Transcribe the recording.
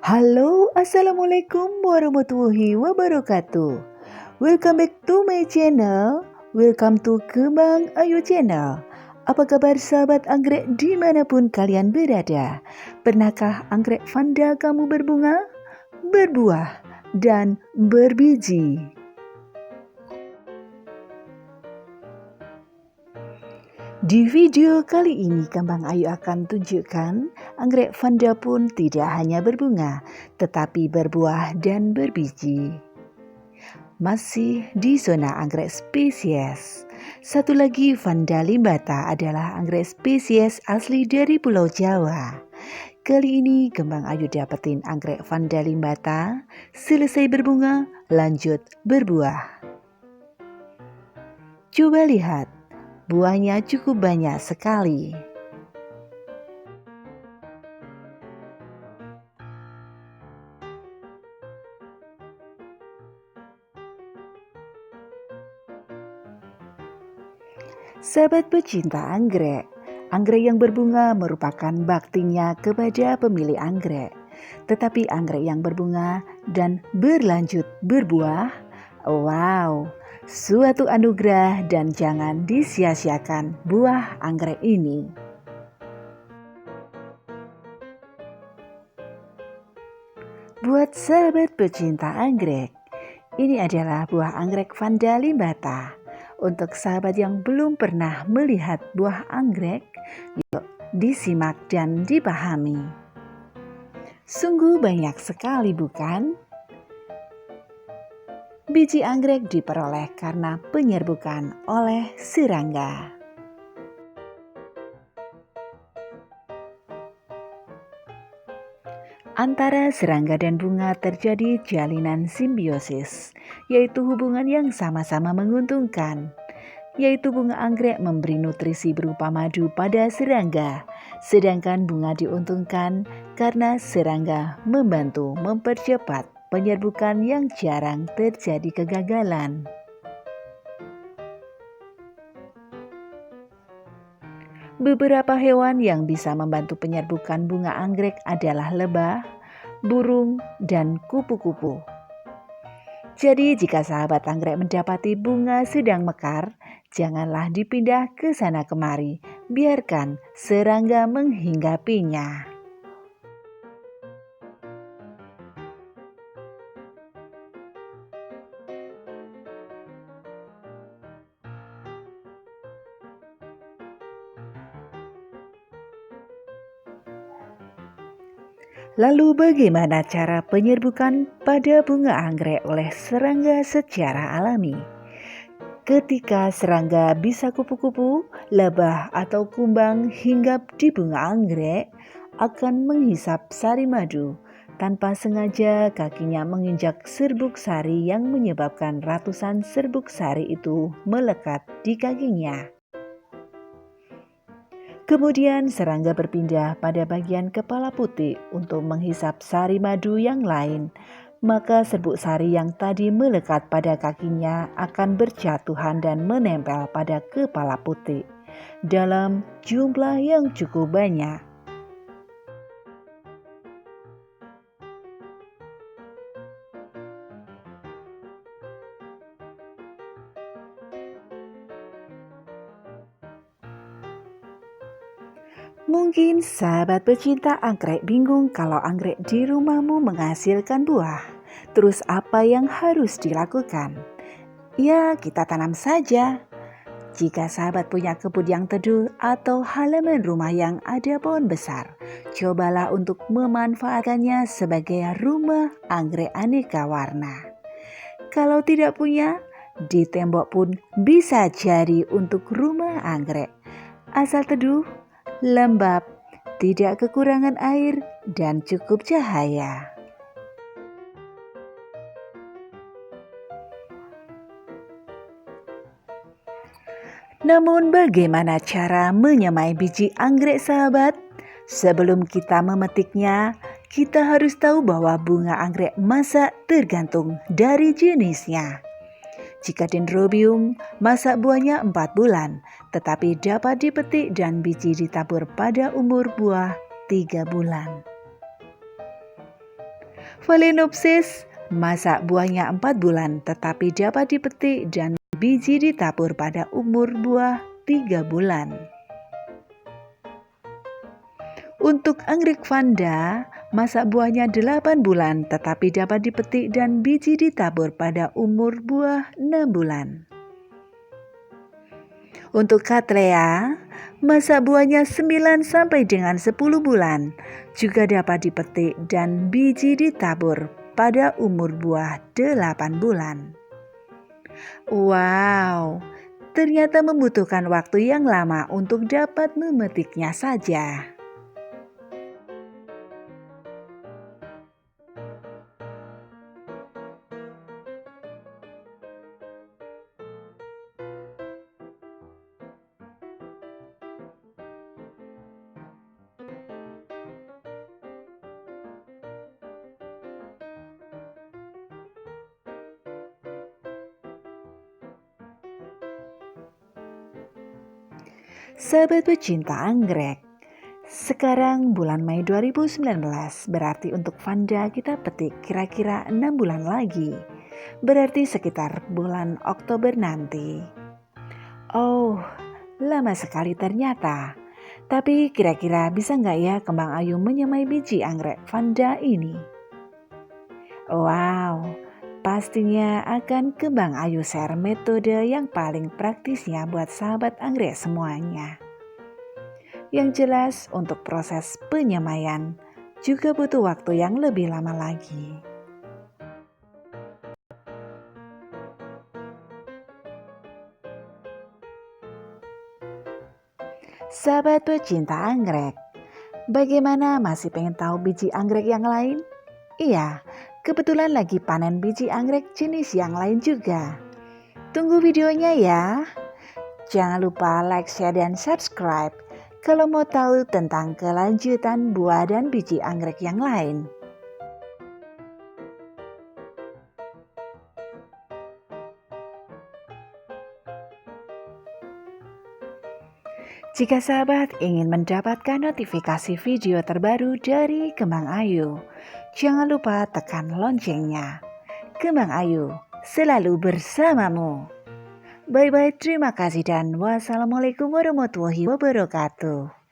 Halo, Assalamualaikum warahmatullahi wabarakatuh. Welcome back to my channel. Welcome to Kembang Ayu Channel. Apa kabar sahabat anggrek dimanapun kalian berada? Pernahkah anggrek Vanda kamu berbunga, berbuah, dan berbiji? Di video kali ini Kembang Ayu akan tunjukkan anggrek Vanda pun tidak hanya berbunga, tetapi berbuah dan berbiji. Masih di zona anggrek spesies. Satu lagi Vanda limbata adalah anggrek spesies asli dari Pulau Jawa. Kali ini Kembang Ayu dapetin anggrek Vanda limbata, selesai berbunga, lanjut berbuah. Coba lihat. Buahnya cukup banyak sekali. Sahabat pecinta anggrek, anggrek yang berbunga merupakan baktinya kepada pemilik anggrek. Tetapi anggrek yang berbunga dan berlanjut berbuah, wow, suatu anugerah dan jangan disia-siakan buah anggrek ini. Buat sahabat pecinta anggrek, ini adalah buah anggrek Vanda limbata. Untuk sahabat yang belum pernah melihat buah anggrek, yuk disimak dan dipahami. Sungguh banyak sekali bukan? Biji anggrek diperoleh karena penyerbukan oleh serangga. Antara serangga dan bunga terjadi jalinan simbiosis, yaitu hubungan yang sama-sama menguntungkan. Yaitu bunga anggrek memberi nutrisi berupa madu pada serangga, sedangkan bunga diuntungkan karena serangga membantu mempercepat penyerbukan yang jarang terjadi kegagalan. Beberapa hewan yang bisa membantu penyerbukan bunga anggrek adalah lebah, burung, dan kupu-kupu. Jadi jika sahabat anggrek mendapati bunga sedang mekar, janganlah dipindah ke sana kemari, biarkan serangga menghinggapinya. Lalu bagaimana cara penyerbukan pada bunga anggrek oleh serangga secara alami? Ketika serangga bisa kupu-kupu, lebah atau kumbang hinggap di bunga anggrek, akan menghisap sari madu. Tanpa sengaja kakinya menginjak serbuk sari yang menyebabkan ratusan serbuk sari itu melekat di kakinya. Kemudian serangga berpindah pada bagian kepala putih untuk menghisap sari madu yang lain. Maka serbuk sari yang tadi melekat pada kakinya akan berjatuhan dan menempel pada kepala putih dalam jumlah yang cukup banyak. Mungkin sahabat pecinta anggrek bingung kalau anggrek di rumahmu menghasilkan buah. Terus apa yang harus dilakukan? Ya, kita tanam saja. Jika sahabat punya kebun yang teduh atau halaman rumah yang ada pohon besar, cobalah untuk memanfaatkannya sebagai rumah anggrek aneka warna. Kalau tidak punya, di tembok pun bisa jadi untuk rumah anggrek. Asal teduh, lembab, tidak kekurangan air, dan cukup cahaya. Namun bagaimana cara menyemai biji anggrek sahabat? Sebelum kita memetiknya, kita harus tahu bahwa bunga anggrek masak tergantung dari jenisnya. Jika dendrobium, masak buahnya 4 bulan, tetapi dapat dipetik dan biji ditabur pada umur buah 3 bulan. Phalaenopsis masa buahnya 4 bulan tetapi dapat dipetik dan biji ditabur pada umur buah 3 bulan. Untuk anggrek vanda, masa buahnya 8 bulan tetapi dapat dipetik dan biji ditabur pada umur buah 6 bulan. Untuk Cattleya, masa buahnya 9 sampai dengan 10 bulan, juga dapat dipetik dan biji ditabur pada umur buah 8 bulan. Wow, ternyata membutuhkan waktu yang lama untuk dapat memetiknya saja. Sahabat pecinta anggrek, sekarang bulan Mei 2019, berarti untuk vanda kita petik kira-kira 6 bulan lagi. Berarti sekitar bulan Oktober nanti. Oh, lama sekali ternyata. Tapi kira-kira bisa nggak ya kembang ayu menyemai biji anggrek vanda ini? Wow, pastinya akan kembang ayu share metode yang paling praktisnya buat sahabat anggrek semuanya. Yang jelas untuk proses penyemaian juga butuh waktu yang lebih lama lagi. Sahabat pecinta anggrek, bagaimana masih pengen tahu biji anggrek yang lain? Iya, kebetulan lagi panen biji anggrek jenis yang lain juga. Tunggu videonya ya. Jangan lupa like, share, dan subscribe kalau mau tahu tentang kelanjutan buah dan biji anggrek yang lain. Jika sahabat ingin mendapatkan notifikasi video terbaru dari Kembang Ayu, jangan lupa tekan loncengnya. Kembang Ayu selalu bersamamu. Bye-bye, terima kasih dan wassalamualaikum warahmatullahi wabarakatuh.